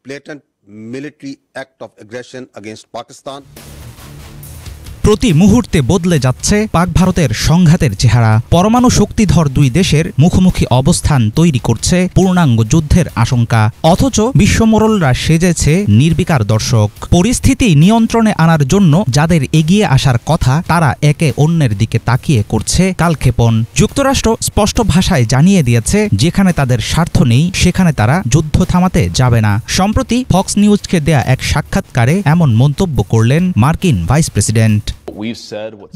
blatant military act of aggression against Pakistan. প্রতি মুহূর্তে বদলে যাচ্ছে পাক ভারতের সংঘাতের চেহারা। পরমাণু শক্তিধর দুই দেশের মুখোমুখি অবস্থান তৈরি করছে পূর্ণাঙ্গ যুদ্ধের আশঙ্কা, অথচ বিশ্বমোড়লরা সেজেছে নির্বিকার দর্শক। পরিস্থিতি নিয়ন্ত্রণে আনার জন্য যাদের এগিয়ে আসার কথা তারা একে অন্যের দিকে তাকিয়ে করছে কালক্ষেপণ। যুক্তরাষ্ট্র স্পষ্ট ভাষায় জানিয়ে দিয়েছে যেখানে তাদের স্বার্থ নেই সেখানে তারা যুদ্ধ থামাতে যাবে না। সম্প্রতি ফক্স নিউজকে দেয়া এক সাক্ষাৎকারে এমন মন্তব্য করলেন মার্কিন ভাইস প্রেসিডেন্ট।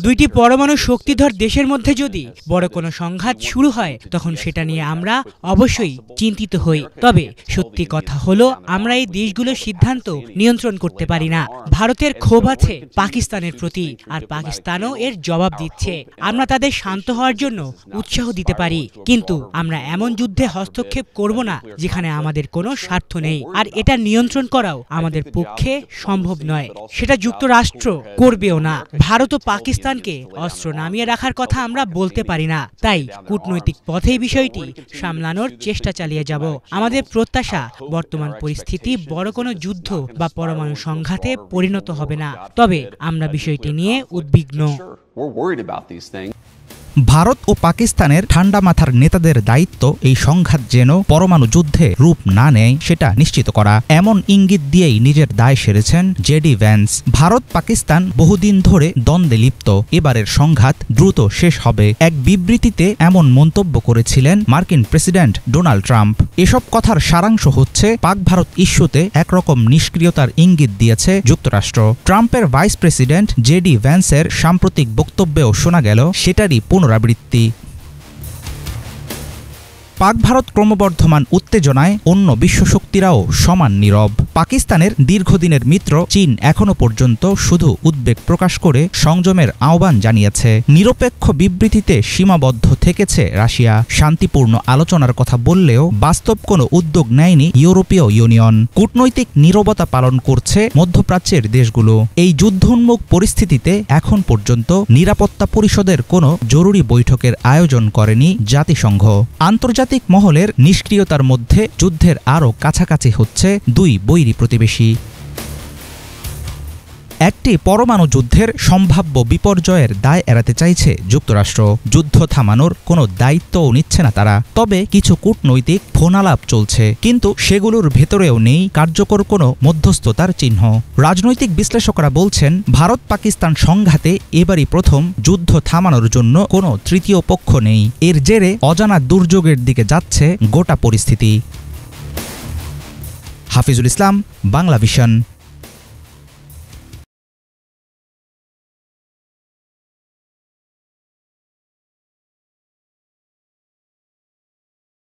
দুইটি পরমাণু শক্তিধর দেশের মধ্যে যদি বড় কোনো সংঘাত শুরু হয় তখন সেটা নিয়ে আমরা অবশ্যই চিন্তিত হই। তবে সত্যি কথা হলো আমরা এই দেশগুলোর সিদ্ধান্ত নিয়ন্ত্রণ করতে পারি না। ভারতের ক্ষোভ আছে পাকিস্তানের প্রতি, আর পাকিস্তানও এর জবাব দিচ্ছে। আমরা তাদের শান্ত হওয়ার জন্য উৎসাহ দিতে পারি, কিন্তু আমরা এমন যুদ্ধে হস্তক্ষেপ করব না যেখানে আমাদের কোনো স্বার্থ নেই, আর এটা নিয়ন্ত্রণ করাও আমাদের পক্ষে সম্ভব নয়। সেটা যুক্তরাষ্ট্র করবেও না। ভারত ও পাকিস্তানকে অস্ত্র নামিয়ে রাখার কথা আমরা বলতে পারি না। তাই কূটনৈতিক পথে বিষয়টি সামলানোর চেষ্টা চালিয়ে যাব। আমাদের প্রত্যাশা বর্তমান পরিস্থিতি বড় কোনো যুদ্ধ বা পরমাণু সংঘাতে পরিণত হবে না, তবে আমরা বিষয়টি নিয়ে উদ্বিগ্ন। ভারত ও পাকিস্তানের ঠান্ডা মাথার নেতাদের দায়িত্ব এই সংঘাত যেন পরমাণু যুদ্ধে রূপ না নেয় সেটা নিশ্চিত করা। এমন ইঙ্গিত দিয়েই নিজের দায় সেরেছেন জেডি ভ্যান্স। ভারত পাকিস্তান বহুদিন ধরে দ্বন্দ্বে লিপ্ত, এবারের সংঘাত দ্রুত শেষ হবে। এক বিবৃতিতে এমন মন্তব্য করেছিলেন মার্কিন প্রেসিডেন্ট ডোনাল্ড ট্রাম্প। এসব কথার সারাংশ হচ্ছে পাক ভারত ইস্যুতে একরকম নিষ্ক্রিয়তার ইঙ্গিত দিয়েছে যুক্তরাষ্ট্র। ট্রাম্পের ভাইস প্রেসিডেন্ট জেডি ভ্যান্সের সাম্প্রতিক বক্তব্যেও শোনা গেল সেটারই পুনরাবৃত্তি। পাক ভারত ক্রমবর্ধমান উত্তেজনায় অন্য বিশ্বশক্তিরাও সমান নীরব। পাকিস্তানের দীর্ঘদিনের মিত্র চীন এখনও পর্যন্ত শুধু উদ্বেগ প্রকাশ করে সংযমের আহ্বান জানিয়েছে। নিরপেক্ষ বিবৃতিতে সীমাবদ্ধ থেকেছে রাশিয়া। শান্তিপূর্ণ আলোচনার কথা বললেও বাস্তব কোনো উদ্যোগ নেয়নি ইউরোপীয় ইউনিয়ন। কূটনৈতিক নীরবতা পালন করছে মধ্যপ্রাচ্যের দেশগুলো। এই যুদ্ধোন্মুখ পরিস্থিতিতে এখন পর্যন্ত নিরাপত্তা পরিষদের কোনো জরুরি বৈঠকের আয়োজন করেনি জাতিসংঘ। আন্তর্জাতিক মহলের নিষ্ক্রিয়তার মধ্যে যুদ্ধের আরও কাছাকাছি হচ্ছে দুই বৈরী প্রতিবেশী। একটি পরমাণু যুদ্ধের সম্ভাব্য বিপর্যয়ের দায় এড়াতে চাইছে যুক্তরাষ্ট্র। যুদ্ধ থামানোর কোনো দায়িত্বও নিচ্ছে না তারা। তবে কিছু কূটনৈতিক ফোনালাপ চলছে, কিন্তু সেগুলোর ভেতরেও নেই কার্যকর কোনো মধ্যস্থতার চিহ্ন। রাজনৈতিক বিশ্লেষকরা বলছেন ভারত পাকিস্তান সংঘাতে এবারই প্রথম যুদ্ধ থামানোর জন্য কোনো তৃতীয় পক্ষ নেই। এর জেরে অজানা দুর্যোগের দিকে যাচ্ছে গোটা পরিস্থিতি। হাফিজুল ইসলাম, বাংলা ভিশন।